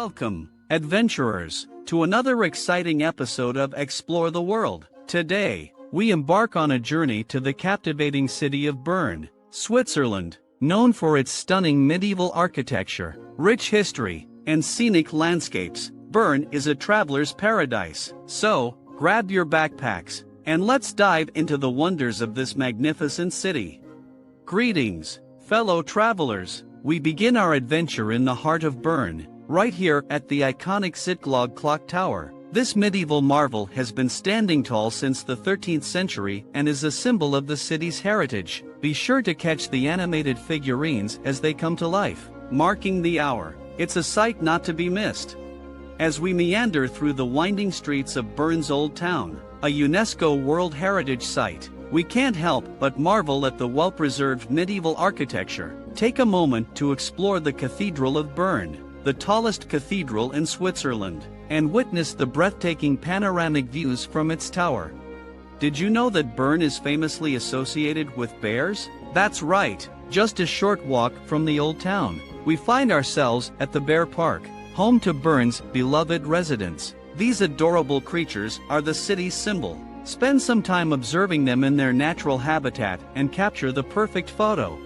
Welcome, adventurers, to another exciting episode of Explore the World. Today, we embark on a journey to the captivating city of Bern, Switzerland, known for its stunning medieval architecture, rich history, and scenic landscapes. Bern is a traveler's paradise. So, grab your backpacks, and let's dive into the wonders of this magnificent city. Greetings, fellow travelers. We begin our adventure in the heart of Bern, right here at the iconic Sittglog Clock Tower. This medieval marvel has been standing tall since the 13th century and is a symbol of the city's heritage. Be sure to catch the animated figurines as they come to life, marking the hour. It's a sight not to be missed. As we meander through the winding streets of Bern's Old Town, a UNESCO World Heritage Site, we can't help but marvel at the well-preserved medieval architecture. Take a moment to explore the Cathedral of Bern, the tallest cathedral in Switzerland, and witness the breathtaking panoramic views from its tower. Did you know that Bern is famously associated with bears? That's right, just a short walk from the old town, we find ourselves at the Bear Park, home to Bern's beloved residents. These adorable creatures are the city's symbol. Spend some time observing them in their natural habitat and capture the perfect photo.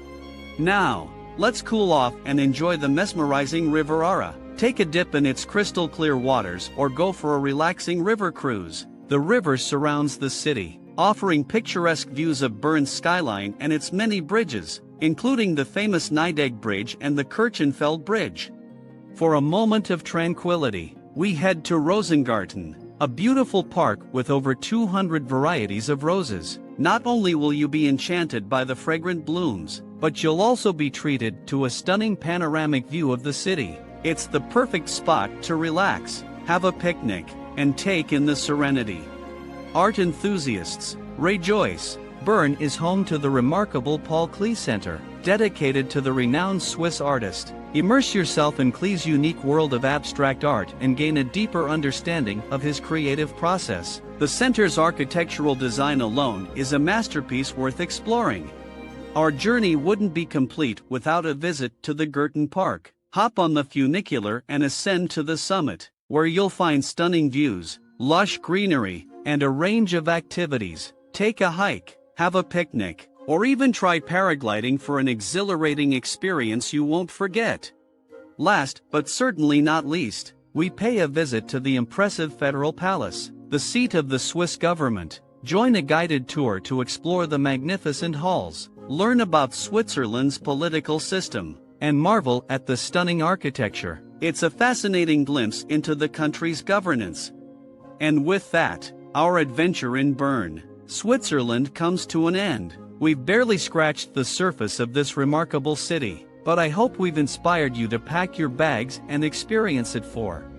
Now, let's cool off and enjoy the mesmerizing River Ara. Take a dip in its crystal clear waters or go for a relaxing river cruise. The river surrounds the city, offering picturesque views of Bern's skyline and its many bridges, including the famous Nidegg Bridge and the Kirchenfeld Bridge. For a moment of tranquility, we head to Rosengarten, a beautiful park with over 200 varieties of roses. Not only will you be enchanted by the fragrant blooms, but you'll also be treated to a stunning panoramic view of the city. It's the perfect spot to relax, have a picnic, and take in the serenity. Art enthusiasts, rejoice! Bern is home to the remarkable Paul Klee Center, dedicated to the renowned Swiss artist. Immerse yourself in Klee's unique world of abstract art and gain a deeper understanding of his creative process. The center's architectural design alone is a masterpiece worth exploring. Our journey wouldn't be complete without a visit to the Garten Park. Hop on the funicular and ascend to the summit, where you'll find stunning views, lush greenery, and a range of activities. Take a hike, have a picnic, or even try paragliding for an exhilarating experience you won't forget. Last, but certainly not least, we pay a visit to the impressive Federal Palace, the seat of the Swiss government. Join a guided tour to explore the magnificent halls, learn about Switzerland's political system, and marvel at the stunning architecture. It's a fascinating glimpse into the country's governance. And with that, our adventure in Bern, Switzerland comes to an end. We've barely scratched the surface of this remarkable city, but I hope we've inspired you to pack your bags and experience it for